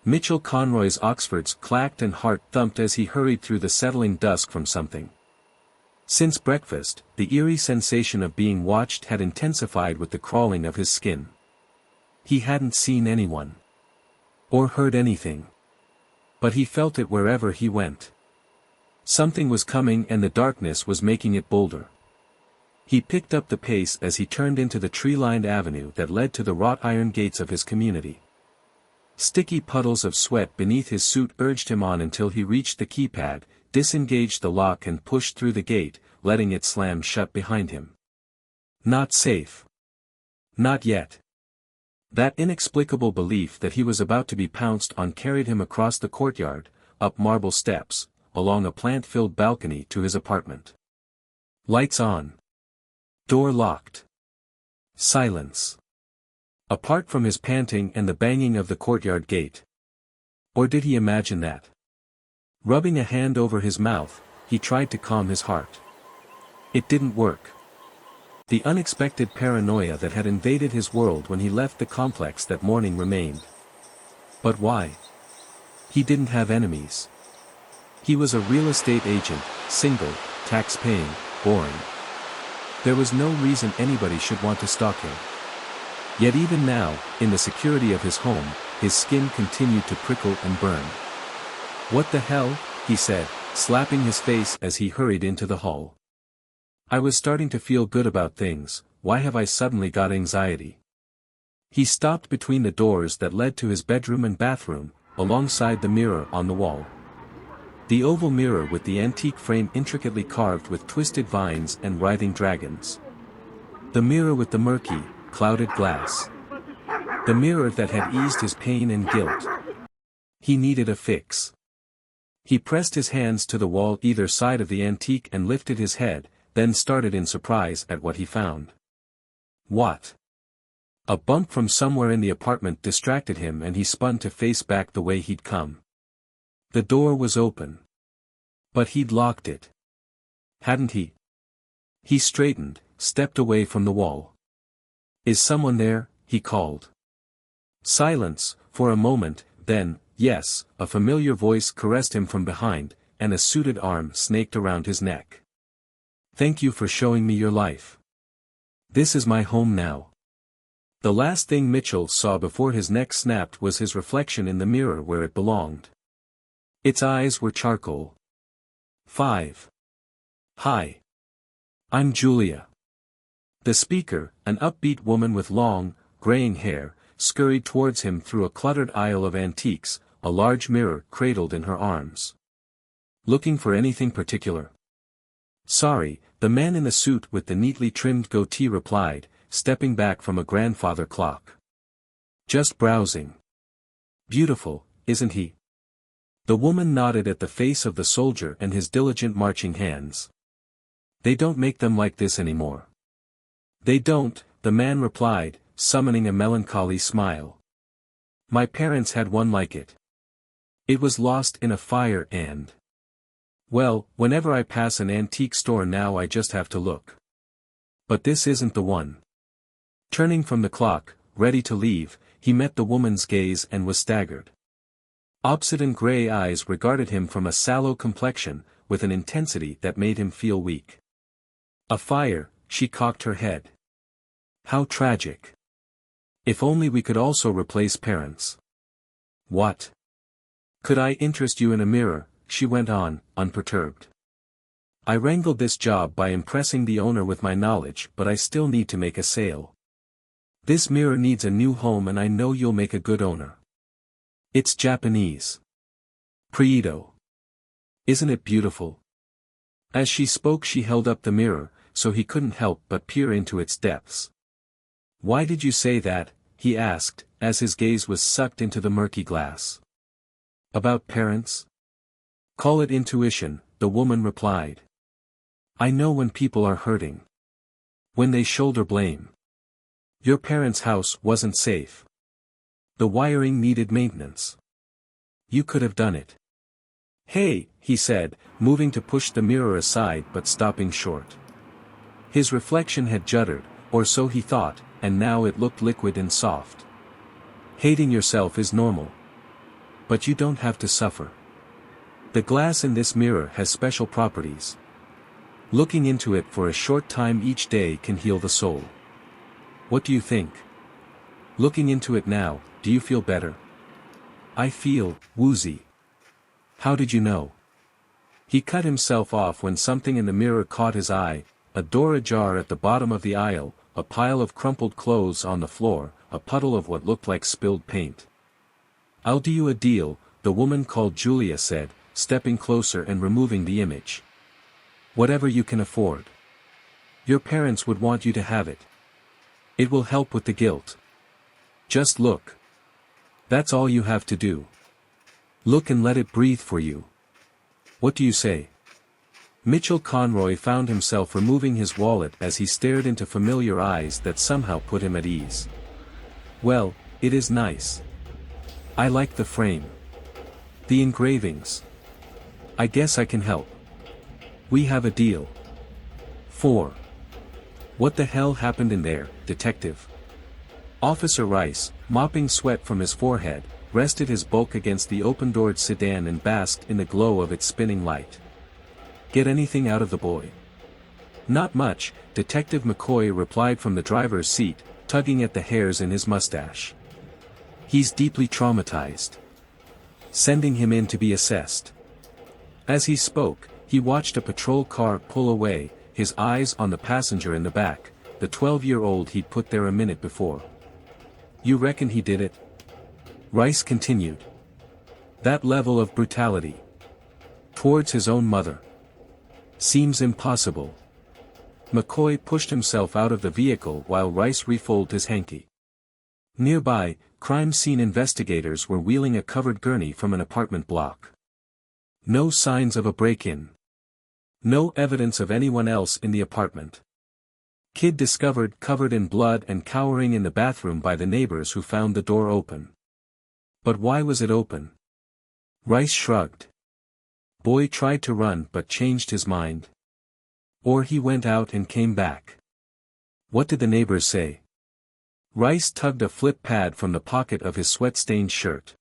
Mitchell Conroy's Oxfords clacked and heart thumped as he hurried through the settling dusk from something. Since breakfast, the eerie sensation of being watched had intensified with the crawling of his skin. He hadn't seen anyone. Or heard anything. But he felt it wherever he went. Something was coming and the darkness was making it bolder. He picked up the pace as he turned into the tree-lined avenue that led to the wrought iron gates of his community. Sticky puddles of sweat beneath his suit urged him on until he reached the keypad, disengaged the lock and pushed through the gate, letting it slam shut behind him. Not safe. Not yet. That inexplicable belief that he was about to be pounced on carried him across the courtyard, up marble steps, along a plant-filled balcony to his apartment. Lights on. Door locked. Silence. Apart from his panting and the banging of the courtyard gate. Or did he imagine that? Rubbing a hand over his mouth, he tried to calm his heart. It didn't work. The unexpected paranoia that had invaded his world when he left the complex that morning remained. But why? He didn't have enemies. He was a real estate agent, single, tax-paying, boring. There was no reason anybody should want to stalk him. Yet even now, in the security of his home, his skin continued to prickle and burn. "What the hell?" he said, slapping his face as he hurried into the hall. "I was starting to feel good about things, why have I suddenly got anxiety?" He stopped between the doors that led to his bedroom and bathroom, alongside the mirror on the wall. The oval mirror with the antique frame intricately carved with twisted vines and writhing dragons. The mirror with the murky, clouded glass. The mirror that had eased his pain and guilt. He needed a fix. He pressed his hands to the wall either side of the antique and lifted his head, then started in surprise at what he found. What? A bump from somewhere in the apartment distracted him and he spun to face back the way he'd come. The door was open. But he'd locked it. Hadn't he? He straightened, stepped away from the wall. "Is someone there?" he called. Silence, for a moment, then, yes, a familiar voice caressed him from behind, and a suited arm snaked around his neck. "Thank you for showing me your life. This is my home now." The last thing Mitchell saw before his neck snapped was his reflection in the mirror where it belonged. Its eyes were charcoal. 5. "Hi. I'm Julia." The speaker, an upbeat woman with long, graying hair, scurried towards him through a cluttered aisle of antiques, a large mirror cradled in her arms. "Looking for anything particular?" "Sorry," the man in the suit with the neatly trimmed goatee replied, stepping back from a grandfather clock. "Just browsing." "Beautiful, isn't he?" The woman nodded at the face of the soldier and his diligent marching hands. "They don't make them like this anymore." "They don't," the man replied, summoning a melancholy smile. "My parents had one like it. It was lost in a fire and... well, whenever I pass an antique store now I just have to look. But this isn't the one." Turning from the clock, ready to leave, he met the woman's gaze and was staggered. Obsidian gray eyes regarded him from a sallow complexion, with an intensity that made him feel weak. "A fire," she cocked her head. "How tragic. If only we could also replace parents." "What? Could I interest you in a mirror?" she went on, unperturbed. "I wrangled this job by impressing the owner with my knowledge but I still need to make a sale. This mirror needs a new home and I know you'll make a good owner. It's Japanese. Prieto. Isn't it beautiful?" As she spoke she held up the mirror, so he couldn't help but peer into its depths. "Why did you say that?" he asked, as his gaze was sucked into the murky glass. "About parents?" "Call it intuition," the woman replied. "I know when people are hurting. When they shoulder blame. Your parents' house wasn't safe. The wiring needed maintenance. You could have done it." "Hey," he said, moving to push the mirror aside but stopping short. His reflection had juddered, or so he thought, and now it looked liquid and soft. "Hating yourself is normal. But you don't have to suffer. The glass in this mirror has special properties. Looking into it for a short time each day can heal the soul. What do you think? Looking into it now, do you feel better? I feel woozy. How did you know? He cut himself off when something in the mirror caught his eye, a door ajar at the bottom of the aisle, a pile of crumpled clothes on the floor, a puddle of what looked like spilled paint. I'll do you a deal, the woman called Julia said, stepping closer and removing the image. Whatever you can afford. Your parents would want you to have it. It will help with the guilt. Just look. That's all you have to do. Look and let it breathe for you. What do you say? Mitchell Conroy found himself removing his wallet as he stared into familiar eyes that somehow put him at ease. Well, it is nice. I like the frame. The engravings. I guess I can help. We have a deal. 4. What the hell happened in there, detective? Officer Rice, mopping sweat from his forehead, rested his bulk against the open-doored sedan and basked in the glow of its spinning light. Get anything out of the boy? Not much, Detective McCoy replied from the driver's seat, tugging at the hairs in his mustache. He's deeply traumatized. Sending him in to be assessed. As he spoke, he watched a patrol car pull away, his eyes on the passenger in the back, the 12-year-old he'd put there a minute before. You reckon he did it? Rice continued. That level of brutality. Towards his own mother. Seems impossible. McCoy pushed himself out of the vehicle while Rice refolded his hanky. Nearby, crime scene investigators were wheeling a covered gurney from an apartment block. No signs of a break-in. No evidence of anyone else in the apartment. Kid discovered covered in blood and cowering in the bathroom by the neighbors who found the door open. But why was it open? Rice shrugged. Boy tried to run but changed his mind. Or he went out and came back. What did the neighbors say? Rice tugged a flip pad from the pocket of his sweat-stained shirt.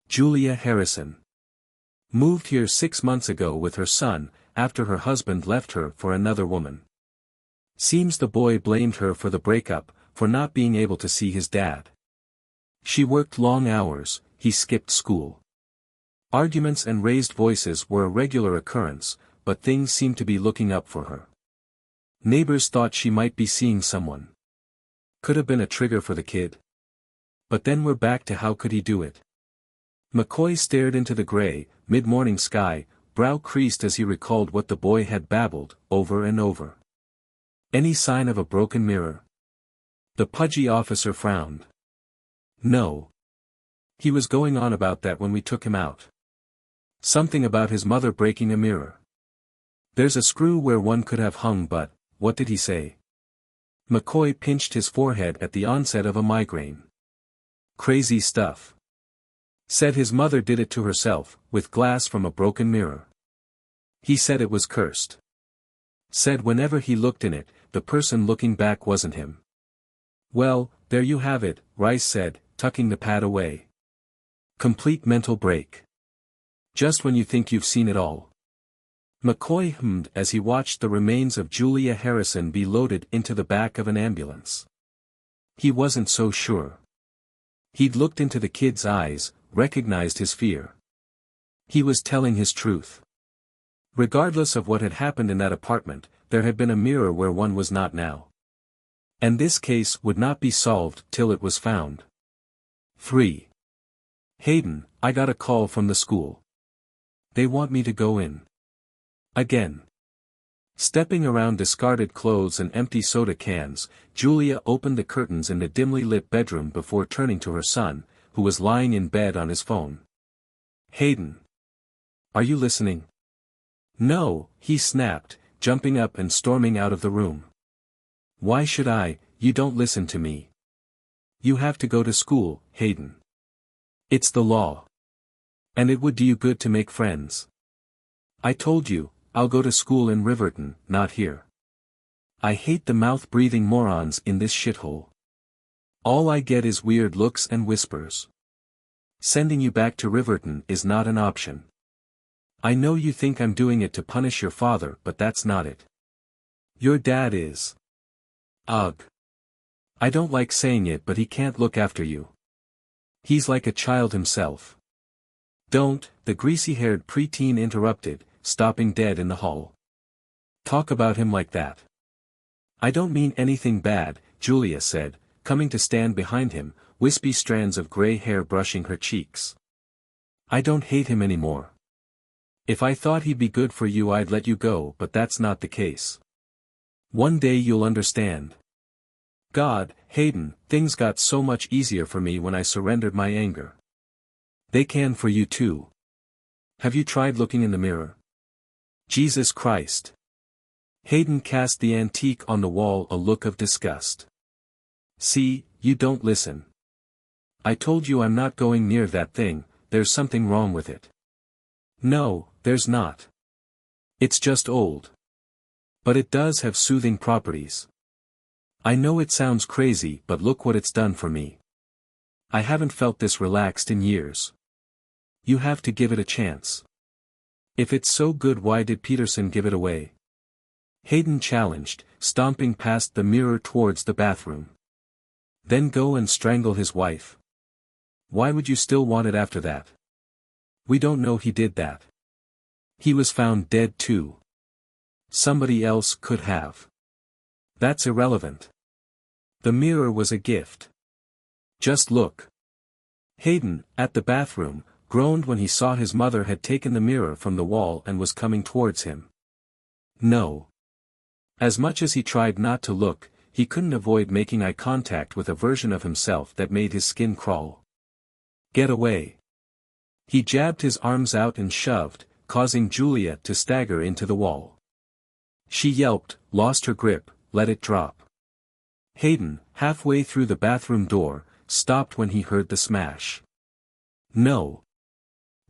Julia Harrison. Moved here 6 months ago with her son, after her husband left her for another woman. Seems the boy blamed her for the breakup, for not being able to see his dad. She worked long hours, he skipped school. Arguments and raised voices were a regular occurrence, but things seemed to be looking up for her. Neighbors thought she might be seeing someone. Could have been a trigger for the kid. But then we're back to how could he do it? McCoy stared into the gray, mid-morning sky, brow creased as he recalled what the boy had babbled, over and over. Any sign of a broken mirror? The pudgy officer frowned. No. He was going on about that when we took him out. Something about his mother breaking a mirror. There's a screw where one could have hung, but, what did he say? McCoy pinched his forehead at the onset of a migraine. Crazy stuff. Said his mother did it to herself, with glass from a broken mirror. He said it was cursed. Said whenever he looked in it, the person looking back wasn't him. Well, there you have it, Rice said, tucking the pad away. Complete mental break. Just when you think you've seen it all. McCoy hummed as he watched the remains of Julia Harrison be loaded into the back of an ambulance. He wasn't so sure. He'd looked into the kid's eyes, recognized his fear. He was telling his truth. Regardless of what had happened in that apartment, there had been a mirror where one was not now. And this case would not be solved till it was found. 3. Hayden, I got a call from the school. They want me to go in. Again. Stepping around discarded clothes and empty soda cans, Julia opened the curtains in the dimly lit bedroom before turning to her son, who was lying in bed on his phone. Hayden. Are you listening? No, he snapped, jumping up and storming out of the room. Why should I? You don't listen to me. You have to go to school, Hayden. It's the law. And it would do you good to make friends. I told you, I'll go to school in Riverton, not here. I hate the mouth-breathing morons in this shithole. All I get is weird looks and whispers. Sending you back to Riverton is not an option. I know you think I'm doing it to punish your father, but that's not it. Your dad is. Ugh. I don't like saying it, but he can't look after you. He's like a child himself. Don't, the greasy-haired preteen interrupted, stopping dead in the hall. Talk about him like that. I don't mean anything bad, Julia said, coming to stand behind him, wispy strands of gray hair brushing her cheeks. I don't hate him anymore. If I thought he'd be good for you, I'd let you go, but that's not the case. One day you'll understand. God, Hayden, things got so much easier for me when I surrendered my anger. They can for you too. Have you tried looking in the mirror? Jesus Christ. Hayden cast the antique on the wall a look of disgust. See, you don't listen. I told you I'm not going near that thing, there's something wrong with it. No, there's not. It's just old. But it does have soothing properties. I know it sounds crazy, but look what it's done for me. I haven't felt this relaxed in years. You have to give it a chance. If it's so good, why did Peterson give it away? Hayden challenged, stomping past the mirror towards the bathroom. Then go and strangle his wife. Why would you still want it after that? We don't know he did that. He was found dead too. Somebody else could have. That's irrelevant. The mirror was a gift. Just look. Hayden, at the bathroom, groaned when he saw his mother had taken the mirror from the wall and was coming towards him. No. As much as he tried not to look, he couldn't avoid making eye contact with a version of himself that made his skin crawl. Get away. He jabbed his arms out and shoved, causing Julia to stagger into the wall. She yelped, lost her grip, let it drop. Hayden, halfway through the bathroom door, stopped when he heard the smash. No.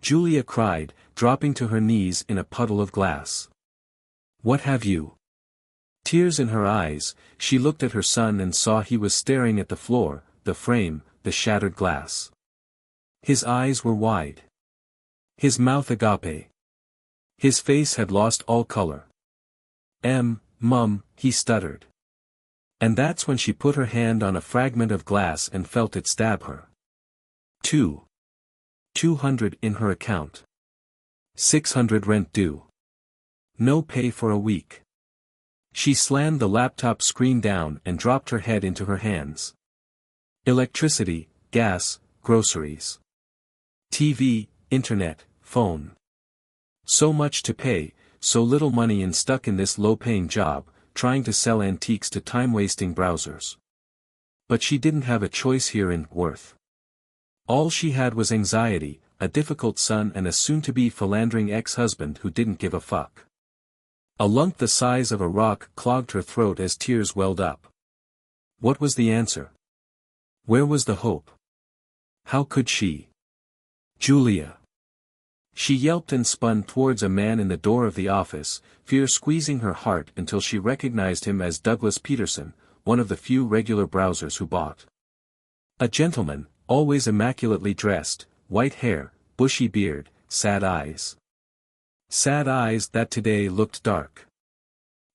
Julia cried, dropping to her knees in a puddle of glass. What have you? Tears in her eyes, she looked at her son and saw he was staring at the floor, the frame, the shattered glass. His eyes were wide. His mouth agape. His face had lost all color. Mum, he stuttered. And that's when she put her hand on a fragment of glass and felt it stab her. 200 in her account. 600 rent due. No pay for a week. She slammed the laptop screen down and dropped her head into her hands. Electricity, gas, groceries. TV, internet, phone. So much to pay, so little money, and stuck in this low-paying job, trying to sell antiques to time-wasting browsers. But she didn't have a choice here in Worth. All she had was anxiety, a difficult son and a soon-to-be philandering ex-husband who didn't give a fuck. A lump the size of a rock clogged her throat as tears welled up. What was the answer? Where was the hope? How could she? Julia. She yelped and spun towards a man in the door of the office, fear squeezing her heart until she recognized him as Douglas Peterson, one of the few regular browsers who bought. A gentleman, always immaculately dressed, white hair, bushy beard, sad eyes. Sad eyes that today looked dark.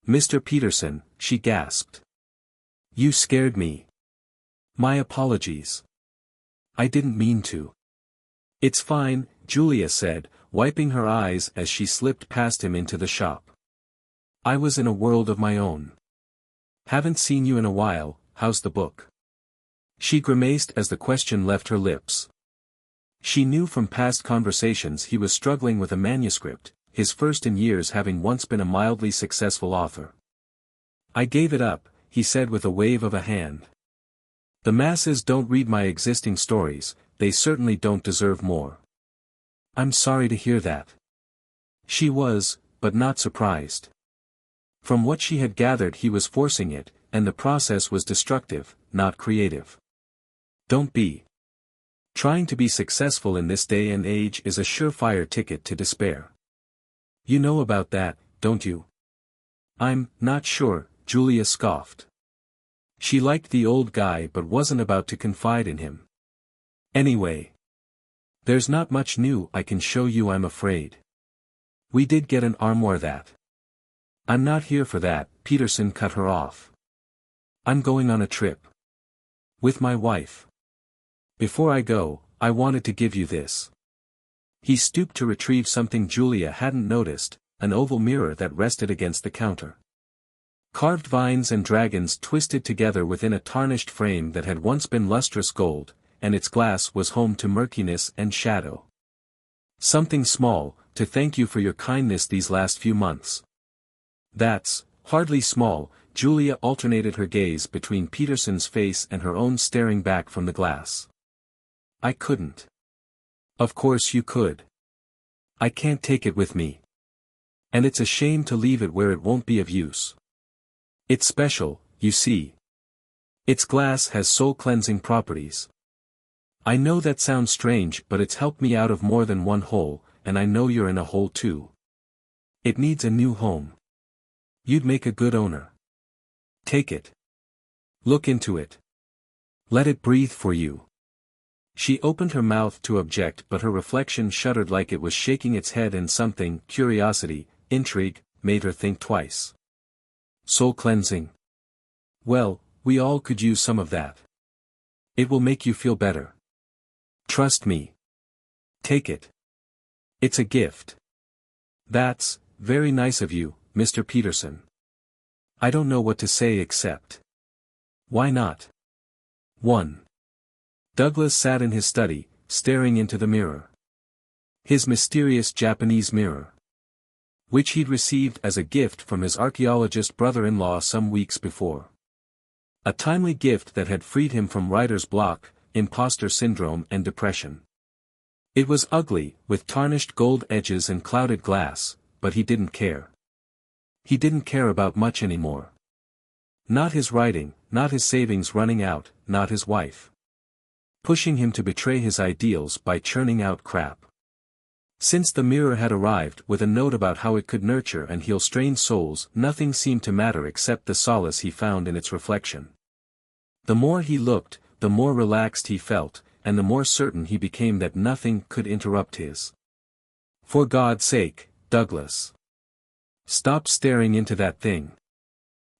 Mr. Peterson, she gasped. You scared me. My apologies. I didn't mean to. It's fine, Julia said, wiping her eyes as she slipped past him into the shop. I was in a world of my own. Haven't seen you in a while, how's the book? She grimaced as the question left her lips. She knew from past conversations he was struggling with a manuscript, his first in years, having once been a mildly successful author. I gave it up, he said with a wave of a hand. The masses don't read my existing stories, they certainly don't deserve more. I'm sorry to hear that. She was, but not surprised. From what she had gathered, he was forcing it, and the process was destructive, not creative. Don't be. Trying to be successful in this day and age is a surefire ticket to despair. You know about that, don't you? I'm not sure, Julia scoffed. She liked the old guy but wasn't about to confide in him. Anyway. There's not much new I can show you, I'm afraid. We did get an armoire that. I'm not here for that, Peterson cut her off. I'm going on a trip. With my wife. Before I go, I wanted to give you this. He stooped to retrieve something Julia hadn't noticed, an oval mirror that rested against the counter. Carved vines and dragons twisted together within a tarnished frame that had once been lustrous gold, and its glass was home to murkiness and shadow. Something small, to thank you for your kindness these last few months. That's hardly small. Julia alternated her gaze between Peterson's face and her own, staring back from the glass. I couldn't. Of course you could. I can't take it with me. And it's a shame to leave it where it won't be of use. It's special, you see. Its glass has soul-cleansing properties. I know that sounds strange, but it's helped me out of more than one hole, and I know you're in a hole too. It needs a new home. You'd make a good owner. Take it. Look into it. Let it breathe for you. She opened her mouth to object, but her reflection shuddered like it was shaking its head, and something, curiosity, intrigue, made her think twice. Soul cleansing. Well, we all could use some of that. It will make you feel better. Trust me. Take it. It's a gift. That's very nice of you, Mr. Peterson. I don't know what to say except. Why not? 1. Douglas sat in his study, staring into the mirror. His mysterious Japanese mirror. Which he'd received as a gift from his archaeologist brother-in-law some weeks before. A timely gift that had freed him from writer's block, imposter syndrome and depression. It was ugly, with tarnished gold edges and clouded glass, but he didn't care. He didn't care about much anymore. Not his writing, not his savings running out, not his wife. Pushing him to betray his ideals by churning out crap. Since the mirror had arrived with a note about how it could nurture and heal strained souls, nothing seemed to matter except the solace he found in its reflection. The more he looked, the more relaxed he felt, and the more certain he became that nothing could interrupt his. For God's sake, Douglas. Stop staring into that thing.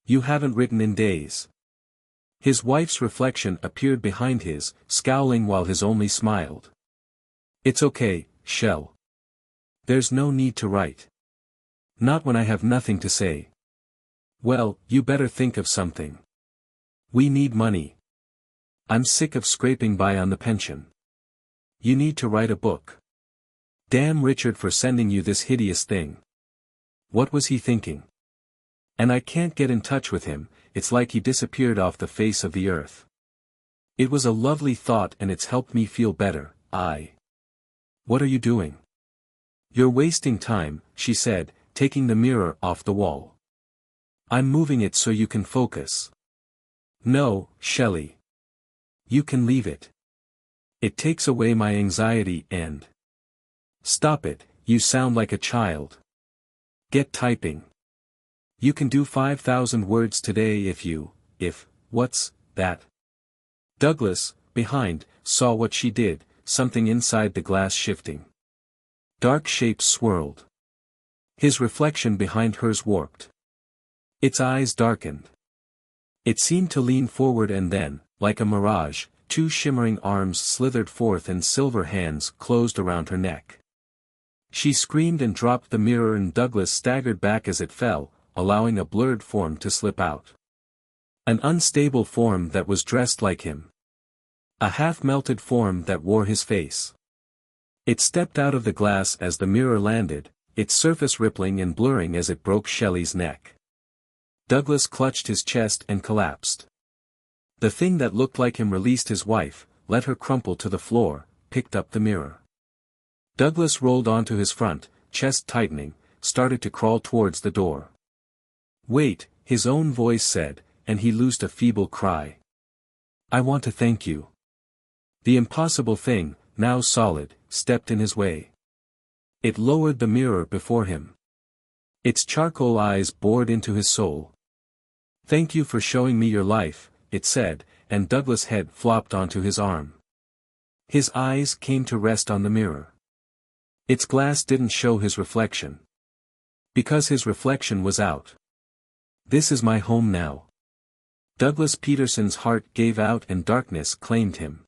You haven't written in days. His wife's reflection appeared behind his, scowling while his only smiled. It's okay, Shell. There's no need to write. Not when I have nothing to say. Well, you better think of something. We need money. I'm sick of scraping by on the pension. You need to write a book. Damn Richard for sending you this hideous thing. What was he thinking? And I can't get in touch with him, it's like he disappeared off the face of the earth. It was a lovely thought and it's helped me feel better. What are you doing? You're wasting time, she said, taking the mirror off the wall. I'm moving it so you can focus. No, Shelley. You can leave it. It takes away my anxiety and... Stop it, you sound like a child. Get typing. You can do 5,000 words today what's that? Douglas, behind, saw what she did, something inside the glass shifting. Dark shapes swirled. His reflection behind hers warped. Its eyes darkened. It seemed to lean forward and then, like a mirage, two shimmering arms slithered forth and silver hands closed around her neck. She screamed and dropped the mirror and Douglas staggered back as it fell, allowing a blurred form to slip out. An unstable form that was dressed like him. A half-melted form that wore his face. It stepped out of the glass as the mirror landed, its surface rippling and blurring as it broke Shelley's neck. Douglas clutched his chest and collapsed. The thing that looked like him released his wife, let her crumple to the floor, picked up the mirror. Douglas rolled onto his front, chest tightening, started to crawl towards the door. Wait, his own voice said, and he loosed a feeble cry. I want to thank you. The impossible thing, now solid, stepped in his way. It lowered the mirror before him. Its charcoal eyes bored into his soul. Thank you for showing me your life, it said, and Douglas' head flopped onto his arm. His eyes came to rest on the mirror. Its glass didn't show his reflection. Because his reflection was out. This is my home now. Douglas Peterson's heart gave out and darkness claimed him.